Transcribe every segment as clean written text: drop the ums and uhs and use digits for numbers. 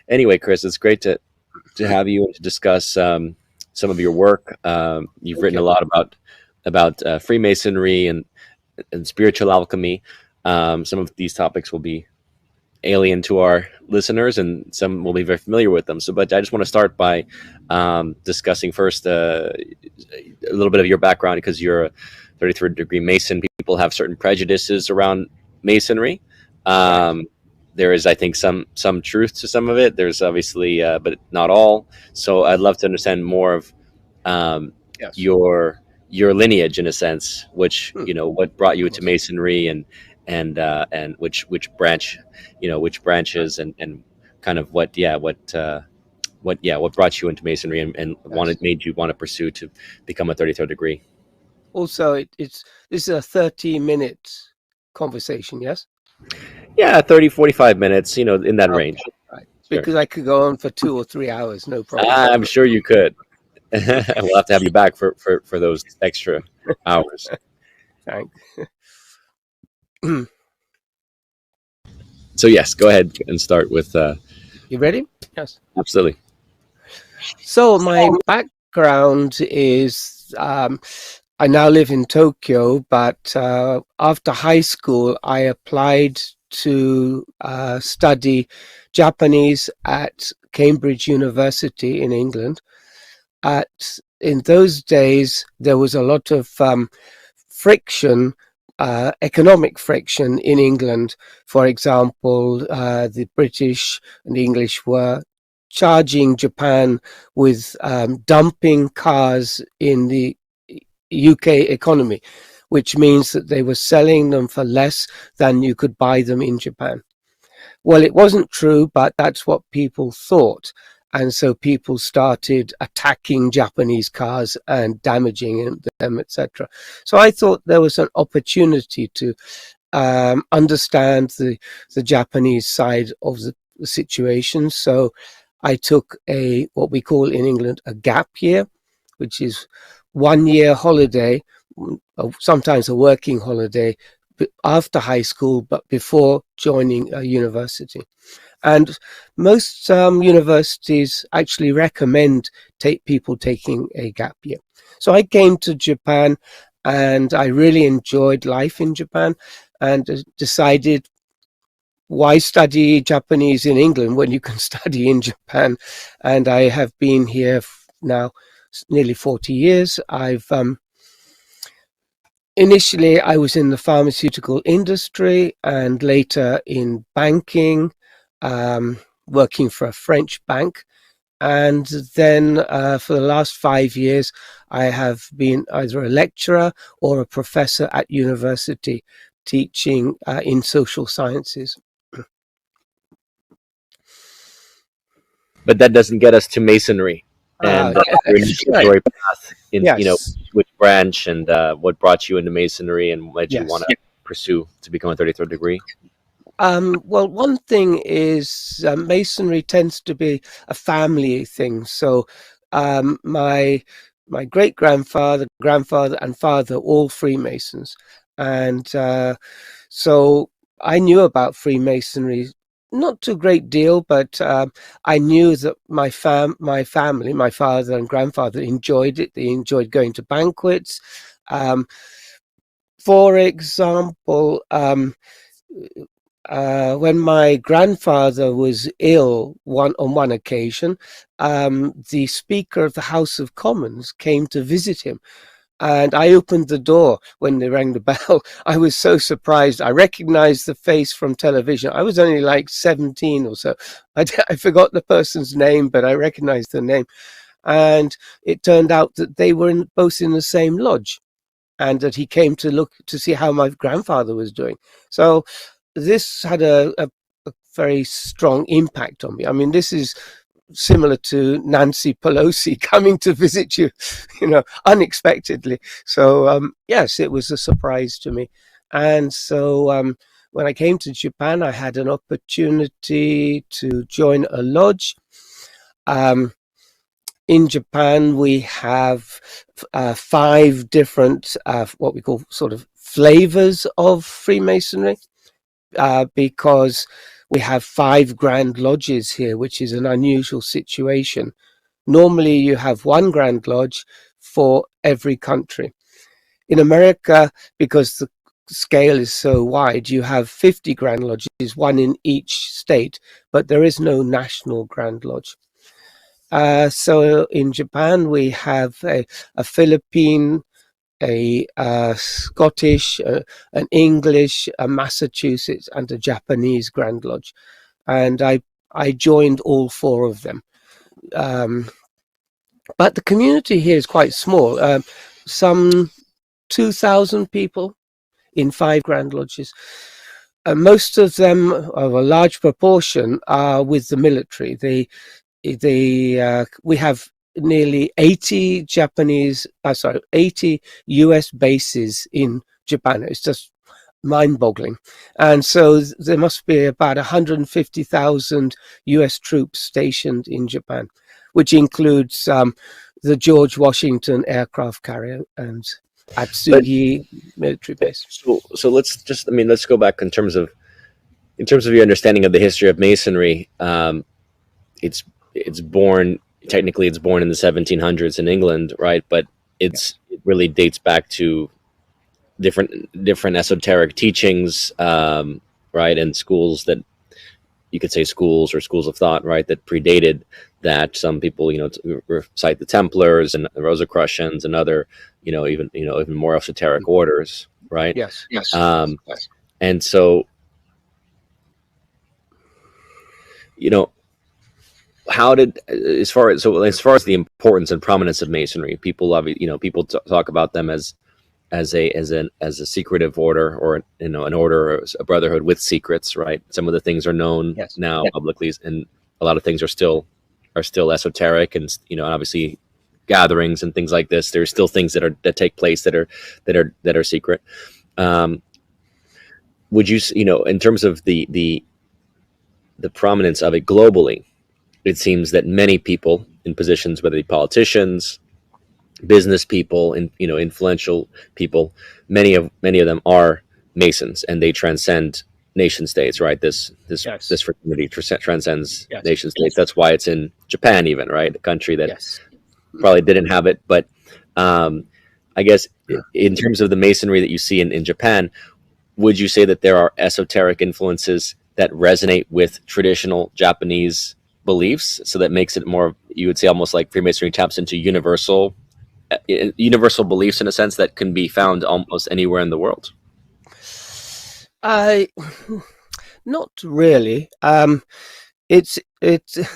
Anyway, Chris, it's great to have you and to discuss some of your work. You've Thank written a you. lot about Freemasonry and spiritual alchemy. Some of these topics will be alien to our listeners, and some will be very familiar with them. So, but I just want to start by discussing first a little bit of your background, because you're a 33rd degree Mason. People have certain prejudices around Masonry. Right. Um, there is, I think, some truth to some of it. There's obviously, but not all. So I'd love to understand more of um, Yes. your lineage, in a sense, which, Hmm. what brought Of you into course. Masonry, and which branch, which Right. branches, and kind of what brought you into Masonry, and Yes. made you want to pursue to become a 33rd degree. Also, it's this is a 30-minute conversation. Yes. Yeah, 30, 45 minutes, in that Okay. range. Right. Sure. Because I could go on for 2 or 3 hours, no problem. I'm sure you could. We'll have to have you back for those extra hours. Thanks. So yes, go ahead and start with You ready? Yes. absolutely. So my background is I now live in Tokyo, but after high school, I applied to study Japanese at Cambridge University in England. In those days, there was a lot of friction, economic friction in England. For example, the British and the English were charging Japan with dumping cars in the UK economy, which means that they were selling them for less than you could buy them in Japan. Well, it wasn't true, but that's what people thought. And so people started attacking Japanese cars and damaging them, etc. So I thought there was an opportunity to understand the Japanese side of the situation. So I took what we call in England a gap year, which is 1 year holiday, sometimes a working holiday after high school, but before joining a university. And most universities actually recommend people taking a gap year. So I came to Japan and I really enjoyed life in Japan, and decided, why study Japanese in England when you can study in Japan? And I have been here now nearly 40 years. Initially, I was in the pharmaceutical industry and later in banking, working for a French bank. And then for the last 5 years, I have been either a lecturer or a professor at university teaching in social sciences. But that doesn't get us to Masonry and your Right. initiatory path in, Yes. which branch, and what brought you into Masonry and led you want Yes. to pursue to become a 33rd degree. Well, one thing is masonry tends to be a family thing. So my great grandfather, grandfather, and father all Freemasons, and so I knew about Freemasonry. Not to a great deal, but I knew that my family, my father and grandfather enjoyed it. They enjoyed going to banquets. Um, for example, when my grandfather was ill on one occasion, the Speaker of the House of Commons came to visit him. And I opened the door when they rang the bell. I was so surprised. I recognized the face from television. I was only like 17 or so. I forgot the person's name, but I recognized the name. And it turned out that they were both in the same lodge, and that he came to look to see how my grandfather was doing. So this had a very strong impact on me. I mean, this is similar to Nancy Pelosi coming to visit you, unexpectedly. So yes, it was a surprise to me. And so when I came to Japan, I had an opportunity to join a lodge. In Japan, we have 5 different what we call sort of flavors of Freemasonry, because we have 5 Grand Lodges here, which is an unusual situation. Normally you have 1 Grand Lodge for every country. In America, because the scale is so wide, you have 50 Grand Lodges, 1 in each state, but there is no national Grand Lodge. So in Japan, we have a Philippine, a Scottish, an English, a Massachusetts, and a Japanese Grand Lodge. And I joined all 4 of them. But the community here is quite small, some 2,000 people in 5 Grand Lodges. Most of them, of a large proportion, are with the military. We have nearly 80 80 US bases in Japan. It's just mind-boggling. And so there must be about 150,000 US troops stationed in Japan, which includes the George Washington aircraft carrier and Atsugi military base. So let's go back in terms of your understanding of the history of Masonry. It's born in the 1700s in England, right? But it really dates back to different esoteric teachings, right? And schools that you could say schools of thought, right? That predated that. Some people, cite the Templars and the Rosicrucians and other, even more esoteric orders, right? Yes. And so, how did, as far as the importance and prominence of Masonry, people talk about them as a secretive order, or an order, or a brotherhood with secrets, right? Some of the things are known now publicly, and a lot of things are still esoteric, and obviously gatherings and things like this. There's still things that take place that are secret. Would you, in terms of the prominence of it globally, it seems that many people in positions, whether they be politicians, business people, and influential people, many of them are Masons, and they transcend nation states, right? This fraternity transcends nation states. That's why it's in Japan, even, right? A country that probably didn't have it. But I guess in terms of the Masonry that you see in Japan, would you say that there are esoteric influences that resonate with traditional Japanese beliefs, so that makes it more, you would say, almost like Freemasonry taps into universal beliefs, in a sense, that can be found almost anywhere in the world? Not really. This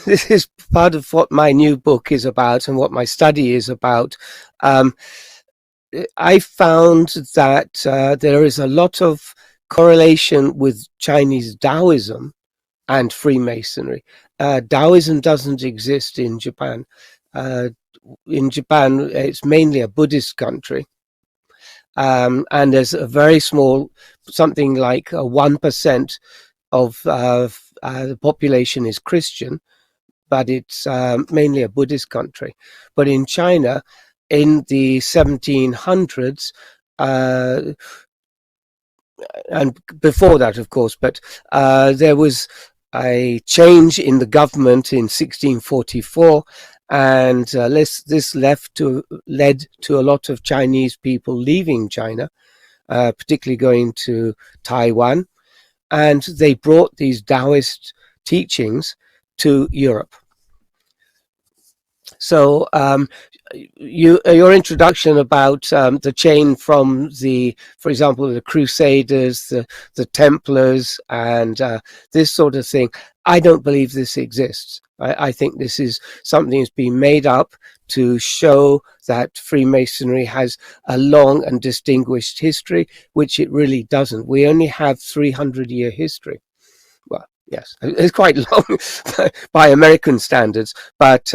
is part of what my new book is about and what my study is about. I found that there is a lot of correlation with Chinese Taoism and Freemasonry. Taoism doesn't exist in Japan. In Japan, it's mainly a Buddhist country. And there's a very small, something like 1% of the population is Christian, but it's mainly a Buddhist country. But in China, in the 1700s, and before that, of course, but there was a change in the government in 1644, and this led to a lot of Chinese people leaving China, particularly going to Taiwan, and they brought these Taoist teachings to Europe. So your introduction about the chain from for example, the Crusaders, the Templars, and this sort of thing, I don't believe this exists. I think this is something that's been made up to show that Freemasonry has a long and distinguished history, which it really doesn't. We only have 300-year history. Well, yes, it's quite long by American standards, but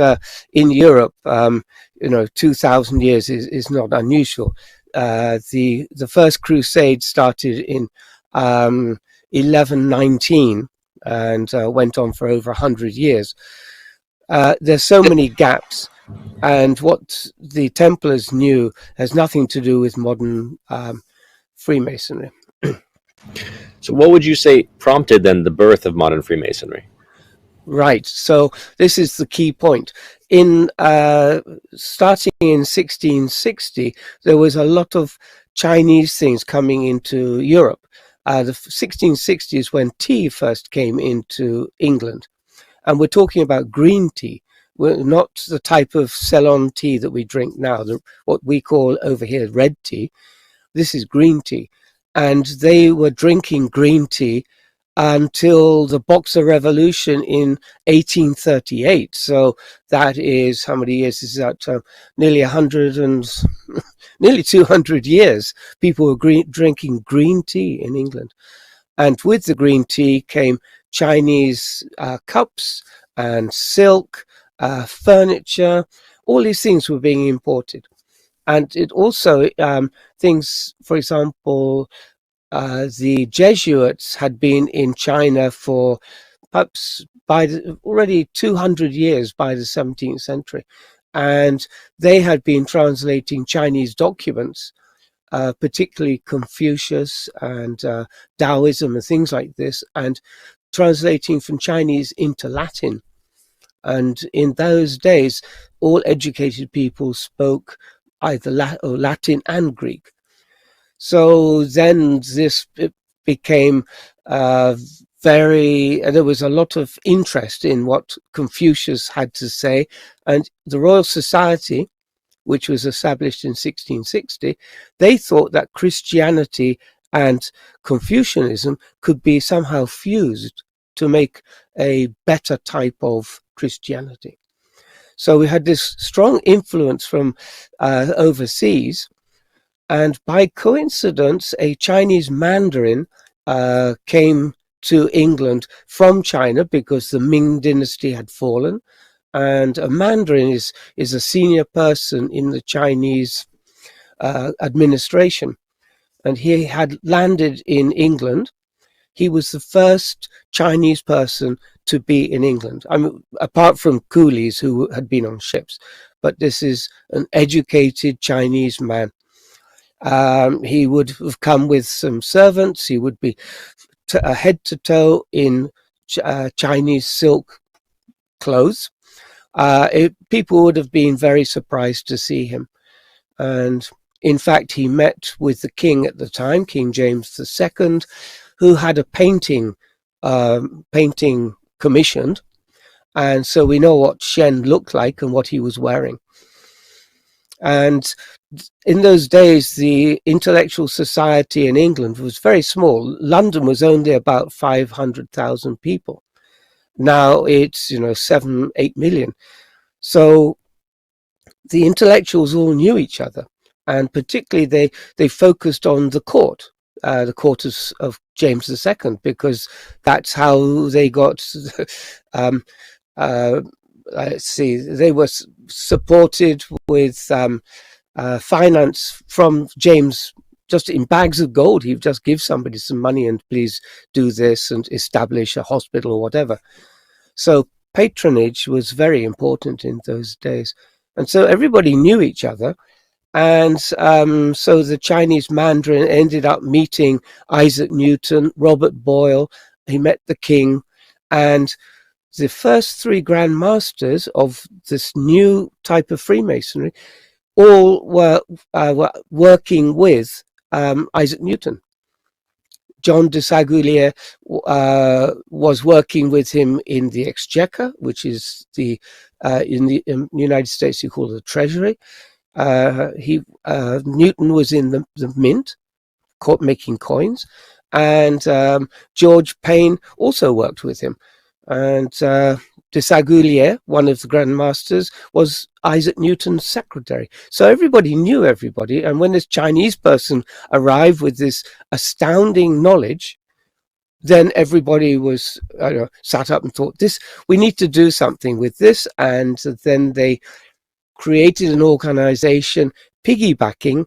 in Europe, 2,000 years is not unusual. The first crusade started in 1119 and went on for over 100 years. There's so many gaps, and what the Templars knew has nothing to do with modern Freemasonry. So, what would you say prompted then the birth of modern Freemasonry? Right. So this is the key point. In starting in 1660, there was a lot of Chinese things coming into Europe. The 1660s when tea first came into England, and we're talking about green tea. We're not the type of Ceylon tea that we drink now, what we call over here red tea. This is green tea. And they were drinking green tea until the Boxer Revolution in 1838. So that is, how many years is that? Nearly 100 and nearly 200 years. People were drinking green tea in England. And with the green tea came Chinese cups and silk, furniture. All these things were being imported. And it also, things, for example, the Jesuits had been in China for perhaps already 200 years by the 17th century. And they had been translating Chinese documents, particularly Confucius and Taoism and things like this, and translating from Chinese into Latin. And in those days, all educated people spoke either Latin and Greek. So then this became there was a lot of interest in what Confucius had to say. And the Royal Society, which was established in 1660, they thought that Christianity and Confucianism could be somehow fused to make a better type of Christianity. So we had this strong influence from overseas. And by coincidence, a Chinese Mandarin came to England from China because the Ming dynasty had fallen. And a Mandarin is a senior person in the Chinese administration. And he had landed in England. He was the first Chinese person to be in England. I mean, apart from coolies who had been on ships. But this is an educated Chinese man. He would have come with some servants. He would be head to toe in Chinese silk clothes. People would have been very surprised to see him. And in fact, he met with the king at the time, King James II, who had a painting commissioned. And so we know what Shen looked like and what he was wearing. And in those days, the intellectual society in England was very small. London was only about 500,000 people. Now it's, 7-8 million. So the intellectuals all knew each other, and particularly they focused on the court of James II, because that's how they got. Let's see, they were supported with finance from James, just in bags of gold. He'd just give somebody some money and please do this and establish a hospital or whatever. So patronage was very important in those days. And so everybody knew each other. And so the Chinese Mandarin ended up meeting Isaac Newton, Robert Boyle. He met the king. And the first three Grand Masters of this new type of Freemasonry all were working with Isaac Newton. John de Sagulier was working with him in the Exchequer, which is in the United States you call it the Treasury. Newton was in the mint, making coins, and George Payne also worked with him. And de Sagulier, one of the Grand Masters, was Isaac Newton's secretary. So everybody knew everybody. And when this Chinese person arrived with this astounding knowledge, then everybody was sat up and thought, we need to do something with this. And then they created an organization piggybacking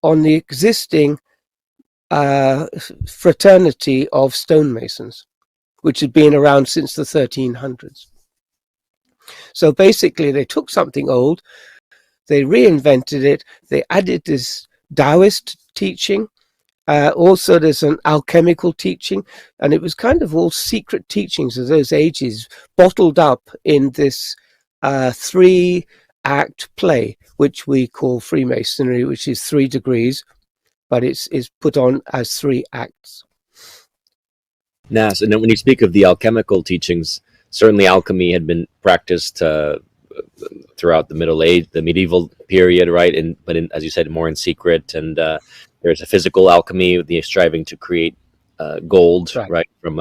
on the existing fraternity of stonemasons, which had been around since the 1300s. So basically, they took something old, they reinvented it, they added this Taoist teaching, Also, there's an alchemical teaching, and it was kind of all secret teachings of those ages, bottled up in this 3-act play, which we call Freemasonry, which is 3 degrees, but it's put on as 3 acts. Nice. And then when you speak of the alchemical teachings, certainly alchemy had been practiced throughout the Middle Age, the medieval period, right? But as you said, more in secret. And there's a physical alchemy, the striving to create gold, Right. right, from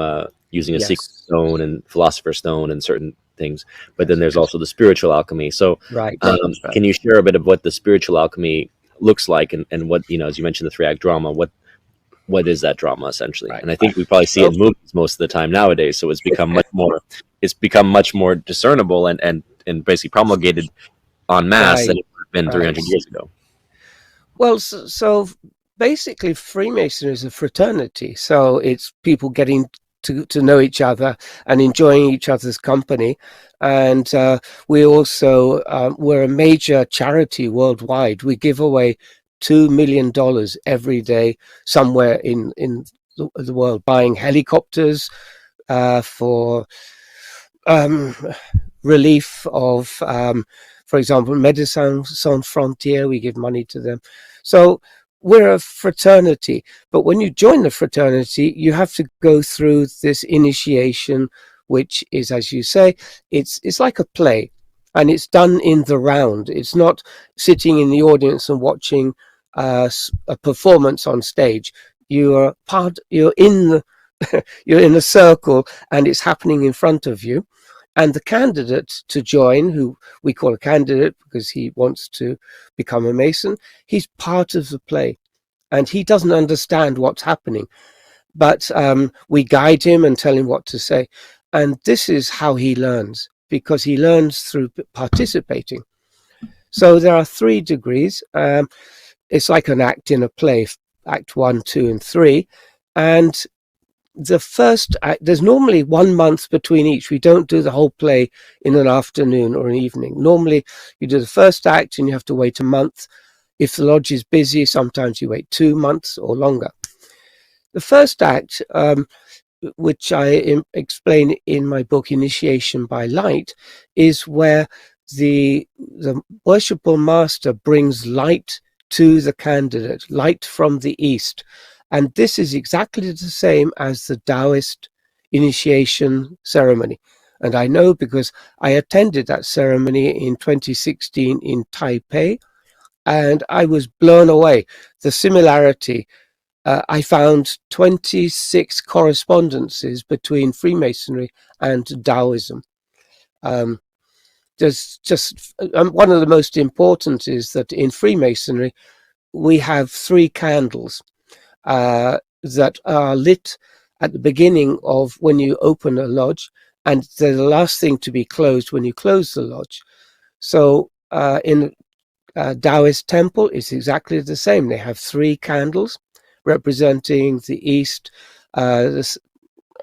using a secret Yes. stone and philosopher's stone and certain things. But then Yes. there's also the spiritual alchemy. So, Right. Right. can you share a bit of what the spiritual alchemy looks like, and what, as you mentioned, the 3-act drama? What is that drama essentially? Right. And I think we probably see it So, in movies most of the time nowadays. So it's become much more discernible and basically promulgated en masse than right. it would have been Right. 300 years ago. Well, so basically, Freemasonry is a fraternity. So it's people getting to know each other and enjoying each other's company. And we also, we're a major charity worldwide. We give away $2 million every day somewhere in the world, buying helicopters for relief of, for example, Médecins Sans Frontières. We give money to them. So we're a fraternity, but when you join the fraternity, you have to go through this initiation, which is, as you say, it's like a play, and it's done in the round. It's not sitting in the audience and watching a performance on stage. You're in the you're in a circle, and it's happening in front of you. And the candidate to join, who we call a candidate because he wants to become a Mason, he's part of the play, and he doesn't understand what's happening. But we guide him and tell him what to say. And this is how he learns, because he learns through participating. So there are 3 degrees. It's like an act in a play, act 1, 2, and 3. And the first act, there's normally 1 month between each. We don't do the whole play in an afternoon or an evening. Normally you do the first act and you have to wait a month. If the lodge is busy, sometimes you wait 2 months or longer. The first act, which I explain in my book Initiation by Light, is where the worshipful master brings light to the candidate, light from the east. And this is exactly the same as the Taoist initiation ceremony. And I know because I attended that ceremony in 2016 in Taipei, and I was blown away. The similarity, I found 26 correspondences between Freemasonry and Taoism. There's just one of the most important is that in Freemasonry, we have 3 candles that are lit at the beginning of when you open a lodge, and they're the last thing to be closed when you close the lodge. So in Taoist temple, it's exactly the same. They have 3 candles representing the east, the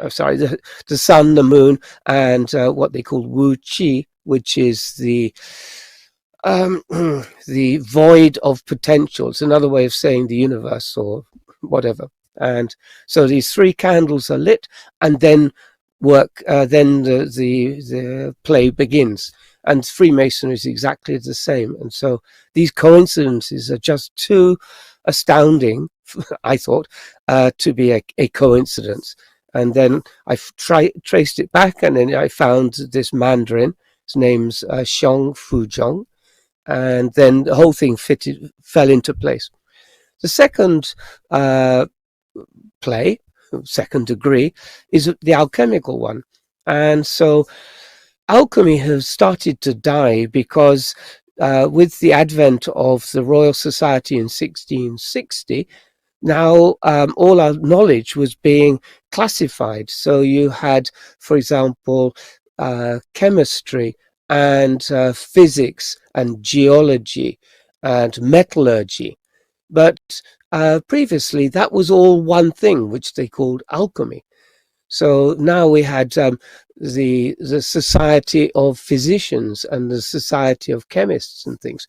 sun, the moon, and what they call Wu Qi, which is the the void of potential. It's another way of saying the universe or whatever. And so these 3 candles are lit, and then then the play begins. And Freemasonry is exactly the same. And so these coincidences are just too astounding, I thought, to be a coincidence. And then I traced it back, and then I found this Mandarin. His name's Xiong Fuzhong. And then the whole thing fell into place. The second play, 2nd degree, is the alchemical one. And so alchemy has started to die because with the advent of the Royal Society in 1660, now all our knowledge was being classified. So you had, for example, chemistry and physics and geology and metallurgy. But previously, that was all one thing, which they called alchemy. So now we had the Society of Physicians and the Society of Chemists and things.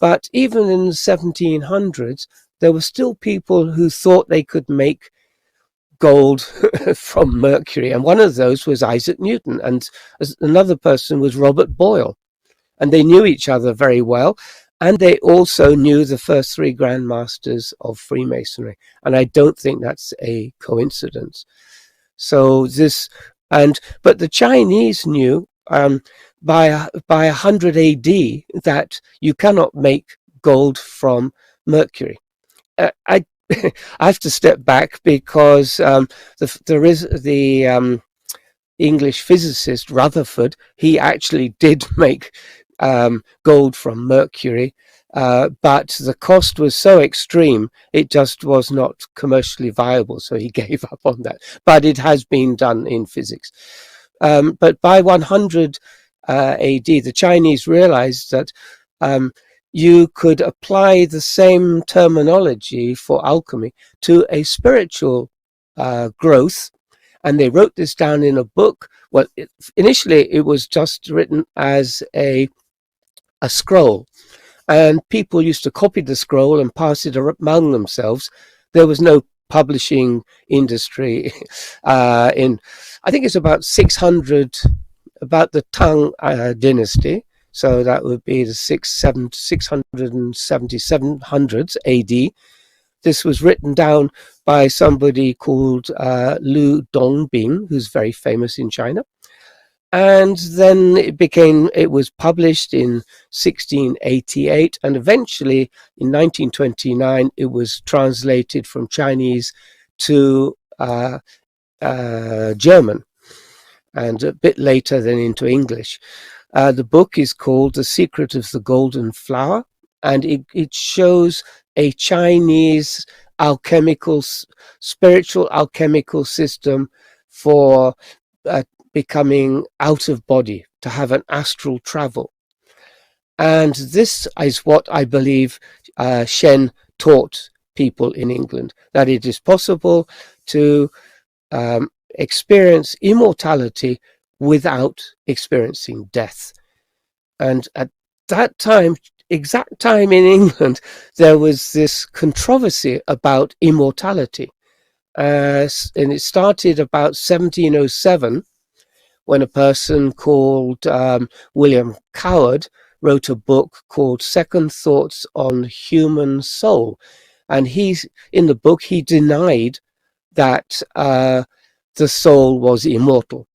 But even in the 1700s, there were still people who thought they could make gold from mercury. And one of those was Isaac Newton, and another person was Robert Boyle. And they knew each other very well. And they also knew the first three Grand Masters of Freemasonry. And I don't think that's a coincidence. So but the Chinese knew by 100 AD that you cannot make gold from mercury. I I have to step back because there is the English physicist Rutherford. He actually did make gold from mercury, but the cost was so extreme, it just was not commercially viable, so he gave up on that. But it has been done in physics. But by 100 AD, the Chinese realized that you could apply the same terminology for alchemy to a spiritual growth. And they wrote this down in a book. Well, initially it was just written as a scroll, and people used to copy the scroll and pass it among themselves. There was no publishing industry I think it's about 600, about the Tang dynasty. So that would be the 670, 700s AD. This was written down by somebody called Lu Dongbing, who's very famous in China. And then it was published in 1688, and eventually in 1929 it was translated from Chinese to German, and a bit later then into English. The book is called The Secret of the Golden Flower, and it shows a Chinese spiritual alchemical system for becoming out of body, to have an astral travel. And this is what I believe Shen taught people in England, that it is possible to experience immortality without experiencing death. And at that time, exact time in England, there was this controversy about immortality. And it started about 1707, when a person called William Coward wrote a book called Second Thoughts on Human Soul. And in the book, he denied that the soul was immortal.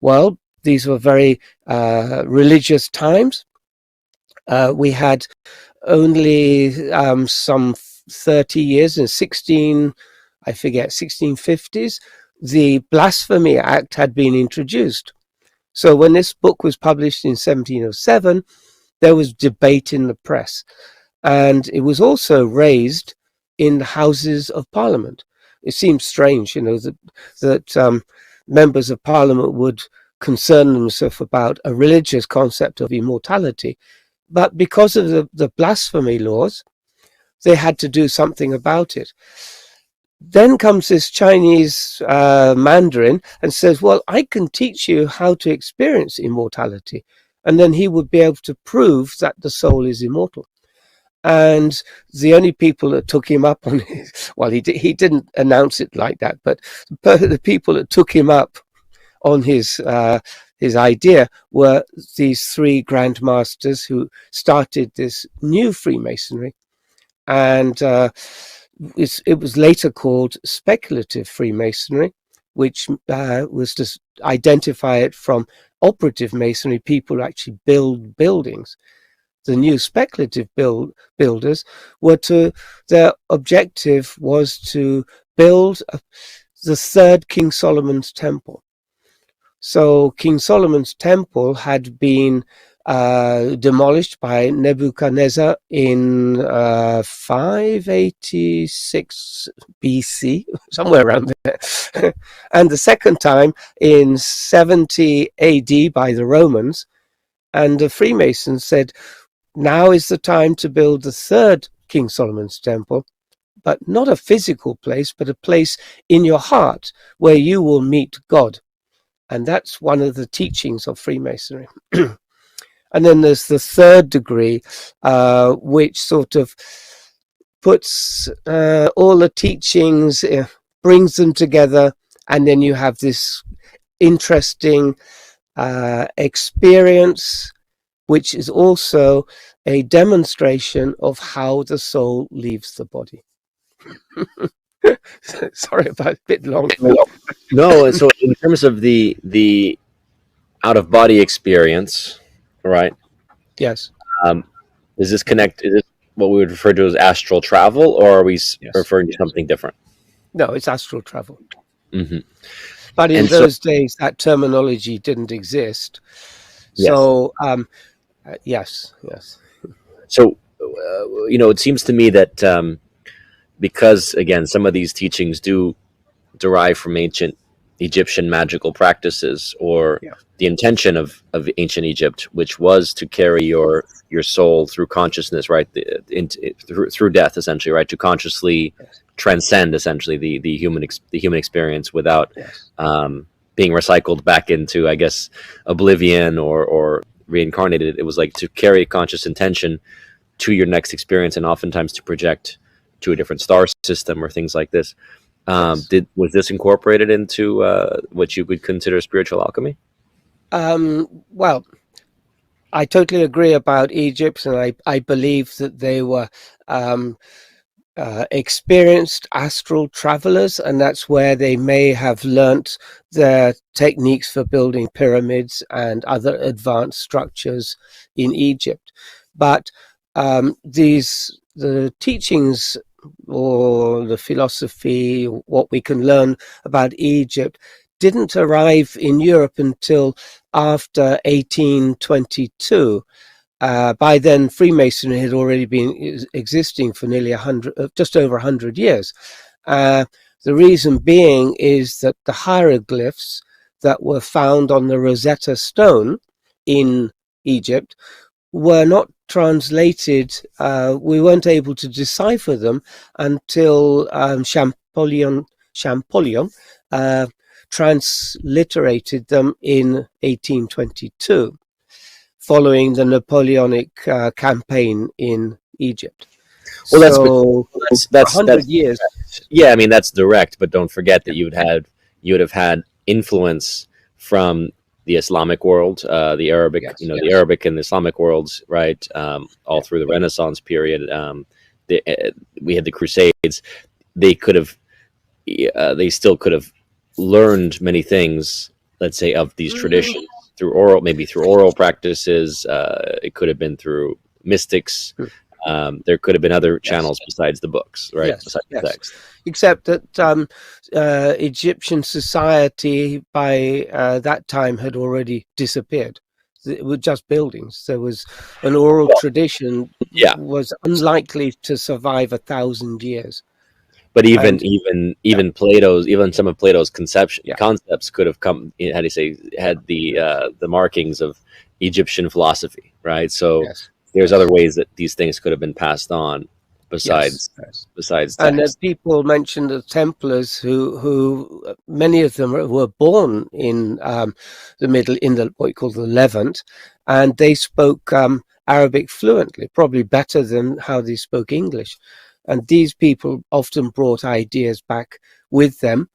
Well, these were very religious times. We had only some 30 years, in 1650s, the Blasphemy Act had been introduced. So when this book was published in 1707, there was debate in the press. And it was also raised in the Houses of Parliament. It seems strange, that members of Parliament would concern themselves about a religious concept of immortality. But because of the blasphemy laws, they had to do something about it. Then comes this Chinese Mandarin and says, well, I can teach you how to experience immortality. And then he would be able to prove that the soul is immortal. And the only people that took him up on it, well, he didn't announce it like that, but the people that took him up on his idea were these three Grand Masters who started this new Freemasonry. And it was later called speculative Freemasonry, which was to identify it from operative Masonry, people who actually build buildings. The new speculative builders their objective was to build the third King Solomon's temple. So King Solomon's temple had been demolished by Nebuchadnezzar in 586 BC, somewhere around there. And the second time in 70 AD by the Romans. And the Freemasons said, now is the time to build the third King Solomon's temple, but not a physical place, but a place in your heart where you will meet God. And that's one of the teachings of Freemasonry. And then there's the third degree, which sort of puts all the teachings, brings them together, and then you have this interesting experience, which is also a demonstration of how the soul leaves the body. Sorry about a bit long. No, so in terms of the out of body experience, right? Yes. Um, does this connect? Is this what we would refer to as astral travel, or are we referring to something different? No, it's astral travel. Mm-hmm. But in And those days, that terminology didn't exist. yes, So, yes. so it seems to me that because again, some of these teachings do derive from ancient Egyptian magical practices, or Yeah. the intention of ancient Egypt, which was to carry your soul through consciousness, right, through death, essentially, right, to consciously Yes. transcend essentially the human experience without Yes. being recycled back into, I guess, oblivion or reincarnated. It was like to carry conscious intention to your next experience, and oftentimes to project to a different star system or things like this. Yes. Was this incorporated into what you would consider spiritual alchemy? Well, I totally agree about Egypt, and I believe that they were experienced astral travelers, and that's where they may have learnt their techniques for building pyramids and other advanced structures in Egypt. But the teachings or the philosophy, what we can learn about Egypt, didn't arrive in Europe until after 1822. By then, Freemasonry had already been existing for nearly just over 100 years. The reason being is that the hieroglyphs that were found on the Rosetta Stone in Egypt were not translated. We weren't able to decipher them until Champollion transliterated them in 1822, following the Napoleonic campaign in Egypt. Well, So for that's 100 years. yeah. I mean, that's direct, but don't forget that you would have had influence from the Islamic world, the Arabic, Yes. the Arabic and the Islamic worlds, right? All through the Renaissance period. We had the Crusades. They could have, they still could have learned many things, let's say, of these traditions through oral practices. It could have been through mystics. There could have been other channels besides the books, right? Yes, besides the text. Except that Egyptian society by that time had already disappeared. It was just buildings. There was an oral tradition Yeah, was unlikely to survive 1,000 years. but And even some of Plato's yeah, concepts could have come. How do you say? Had the markings of Egyptian philosophy, right? So yes, there's other ways that these things could have been passed on yes. besides And text. people mentioned the Templars, who many of them were born in what you call the Levant, and they spoke Arabic fluently, probably better than how they spoke English. And these people often brought ideas back with them.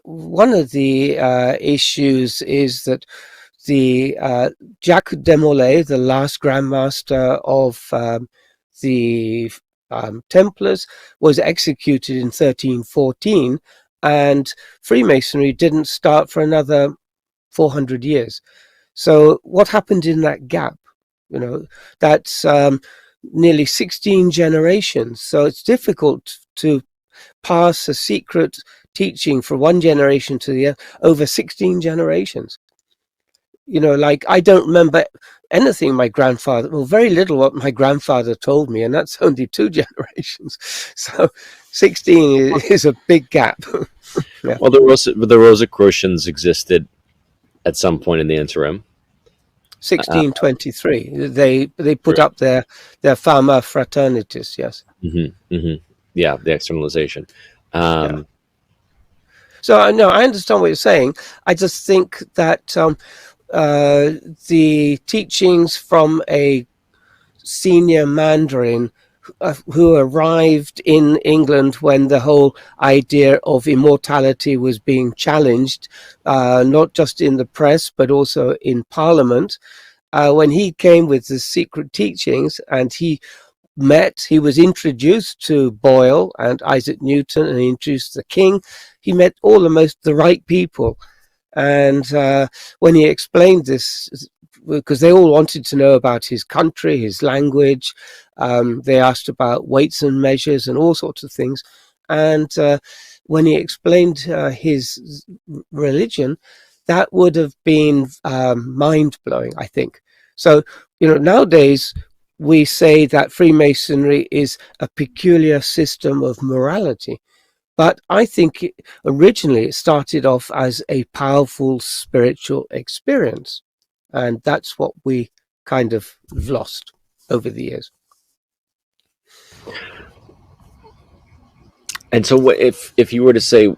One of the issues is that the Jacques de Molay, the last Grand Master of the Templars, was executed in 1314, and Freemasonry didn't start for another 400 years. So what happened in that gap? That's nearly 16 generations. So it's difficult to pass a secret teaching from one generation to the other over 16 generations. Like I don't remember anything very little what my grandfather told me, and that's only 2 generations. So 16 is a big gap. Yeah. Well, the Rosicrucians existed at some point in the interim. 1623. They put up their Fama Fraternities. Yes. Yeah, the externalization. Yeah. So I know I understand what you're saying. I just think that the teachings from a senior Mandarin who arrived in England when the whole idea of immortality was being challenged, not just in the press but also in Parliament. When he came with the secret teachings, and he was introduced to Boyle and Isaac Newton, and he introduced the King. He met all the right people. And when he explained this, because they all wanted to know about his country, his language, they asked about weights and measures and all sorts of things. And when he explained his religion, that would have been mind-blowing, I think. So, nowadays we say that Freemasonry is a peculiar system of morality. But I think originally it started off as a powerful spiritual experience. And that's what we kind of lost over the years. And so, if you were to say,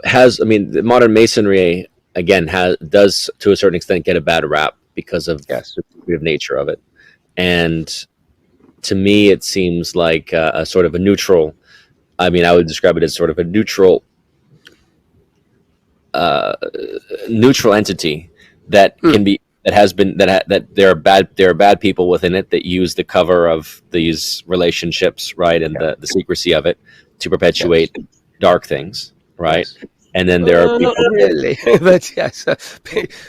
the modern Masonry again does to a certain extent get a bad rap because of Yes. the secretive nature of it, and to me it seems like a sort of a neutral. I would describe it as sort of a neutral entity that can be that has been that there are bad people within it that use the cover of these relationships, right, and the secrecy of it to perpetuate dark things, right? Yes. And then there are people. Not really, but yes,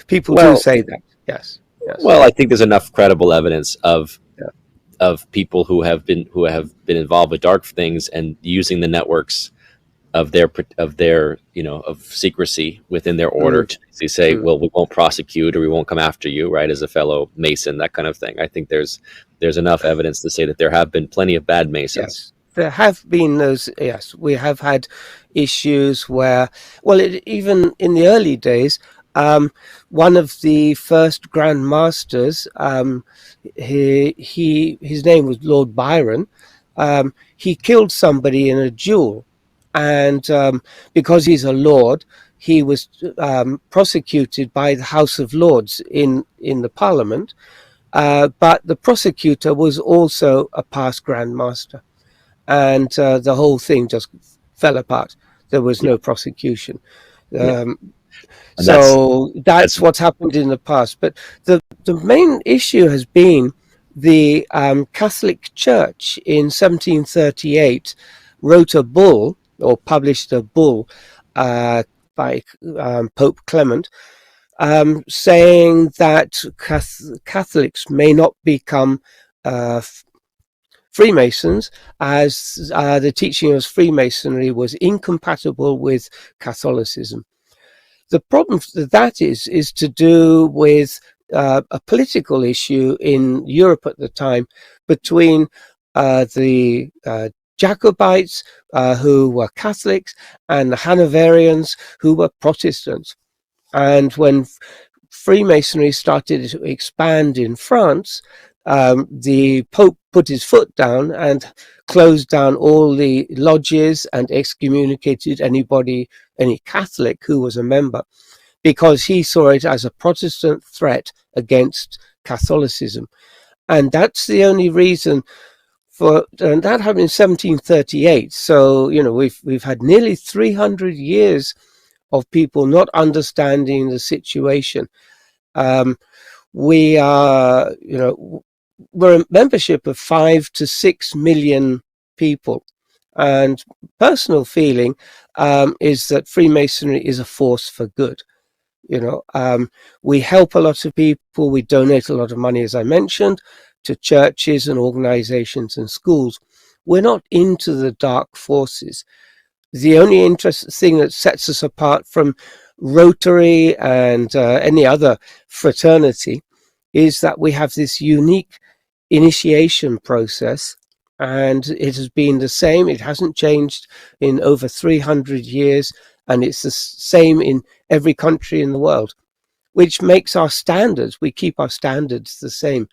people do Well, say that. Yes. well, I think there's enough credible evidence of Yeah. people who have been involved with dark things and using the networks of their of secrecy within their order to say, well, we won't prosecute or we won't come after you, right, as a fellow Mason, that kind of thing. I think there's enough evidence to say that there have been plenty of bad Masons. Yes, there have been those. Yes, we have had issues where, well, even in the early days, one of the first Grand Masters, his name was Lord Byron. He killed somebody in a duel, and because he's a lord, he was prosecuted by the House of Lords in the Parliament. But the prosecutor was also a past Grand Master, and the whole thing just fell apart. There was no prosecution. So that's what's happened in the past. But the main issue has been the Catholic Church in 1738 wrote a bull, or published a bull by Pope Clement, saying that Catholics may not become Freemasons, as the teaching of Freemasonry was incompatible with Catholicism. The problem that is to do with a political issue in Europe at the time between the Jacobites, who were Catholics, and the Hanoverians, who were Protestants. And when Freemasonry started to expand in France, the Pope put his foot down and closed down all the lodges and excommunicated any Catholic who was a member, because he saw it as a Protestant threat against Catholicism. And that's the only reason and that happened in 1738. So, we've had nearly 300 years of people not understanding the situation. We are, we're a membership of 5 to 6 million people. And personal feeling is that Freemasonry is a force for good. We help a lot of people. We donate a lot of money, as I mentioned, to churches and organizations and schools. We're not into the dark forces. The only interesting thing that sets us apart from Rotary and any other fraternity is that we have this unique initiation process, and it has been the same. It hasn't changed in over 300 years, and it's the same in every country in the world, which makes our standards, we keep our standards the same.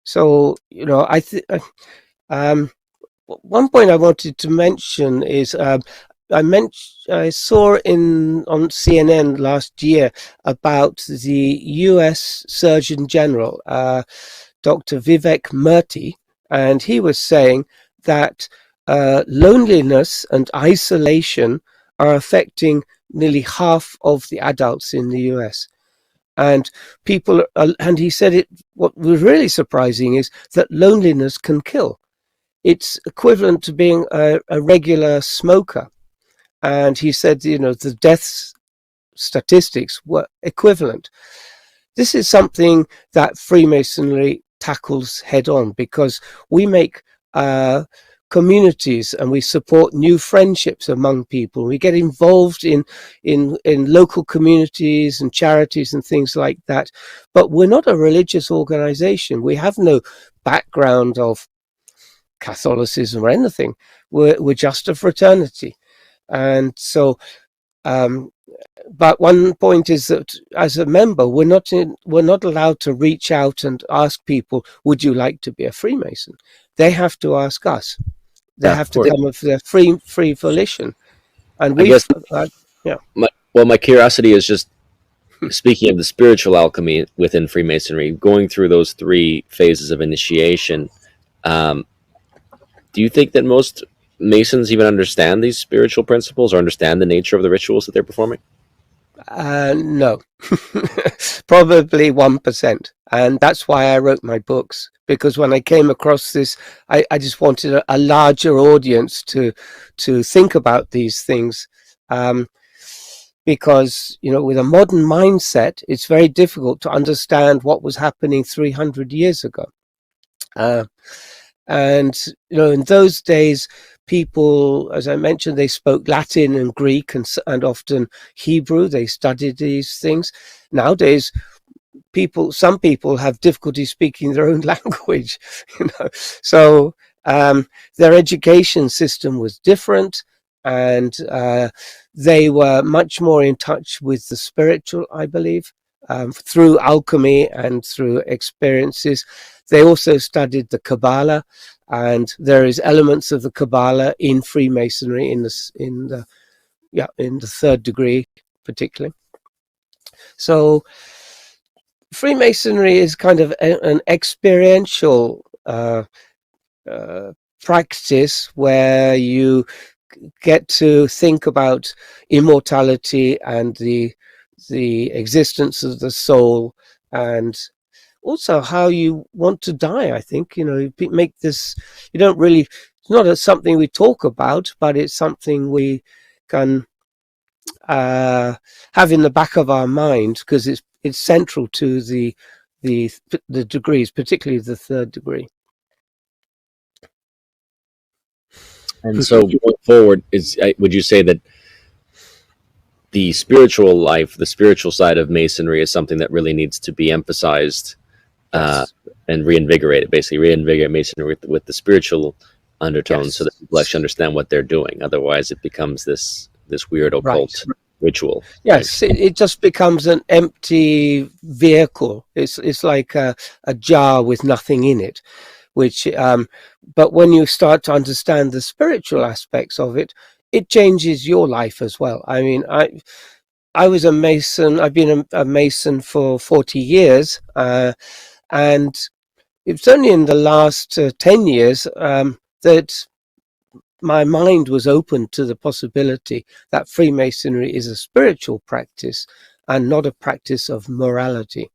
So, I think one point I wanted to mention is I saw on CNN last year about the U.S. Surgeon General, Dr. Vivek Murthy, and he was saying that loneliness and isolation are affecting nearly half of the adults in the US. And and he said what was really surprising is that loneliness can kill. It's equivalent to being a regular smoker. And he said, the death statistics were equivalent. This is something that Freemasonry tackles head on, because we make communities and we support new friendships among people. We get involved in local communities and charities and things like that. But we're not a religious organization. We have no background of Catholicism or anything. We're just a fraternity. And so but one point is that as a member, we're not allowed to reach out and ask people, would you like to be a Freemason? They have to ask us. They have to come of their free volition. And I guess, yeah. My curiosity is just, speaking of the spiritual alchemy within Freemasonry, going through those 3 phases of initiation, do you think that most Masons even understand these spiritual principles or understand the nature of the rituals that they're performing? No, probably 1%. And that's why I wrote my books, because when I came across this, I just wanted a larger audience to think about these things. Because, with a modern mindset, it's very difficult to understand what was happening 300 years ago. And, in those days, people, as I mentioned, they spoke Latin and Greek and often Hebrew. They studied these things. Nowadays, some people have difficulty speaking their own language, So their education system was different, and they were much more in touch with the spiritual, I believe, through alchemy and through experiences. They also studied the Kabbalah, and there is elements of the Kabbalah in Freemasonry in the 3rd degree, particularly. So Freemasonry is kind of an experiential practice where you get to think about immortality and the existence of the soul, and also how you want to die. I think, make this, you don't really, it's not something we talk about, but it's something we can have in the back of our mind, because it's central to the degrees, particularly the 3rd degree. And so going forward, would you say that the spiritual life, the spiritual side of Masonry is something that really needs to be emphasized? Yes. And reinvigorate Masonry with the spiritual undertones, yes, so that people actually understand what they're doing. Otherwise, it becomes this weird occult ritual. Yes, right? It just becomes an empty vehicle. It's like a jar with nothing in it. Which, but when you start to understand the spiritual aspects of it, it changes your life as well. I mean, I was a Mason. I've been a Mason for 40 years. And it's only in the last 10 years that my mind was open to the possibility that Freemasonry is a spiritual practice and not a practice of morality.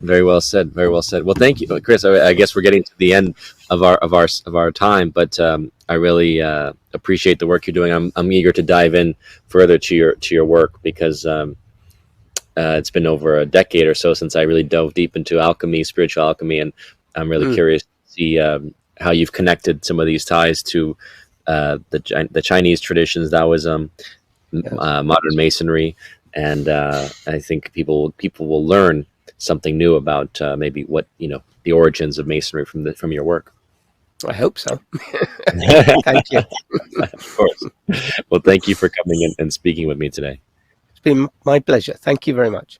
Very well said. Very well said. Well, thank you, Chris. I guess we're getting to the end of our time, but I really appreciate the work you're doing. I'm eager to dive in further to your work, because it's been over a decade or so since I really dove deep into alchemy, spiritual alchemy, and I'm really curious to see how you've connected some of these ties to the Chinese traditions, Taoism, modern Masonry, and I think people will learn something new about maybe what the origins of Masonry from your work. I hope so. Thank you. Of course. Well, thank you for coming in and speaking with me today. It's been my pleasure. Thank you very much.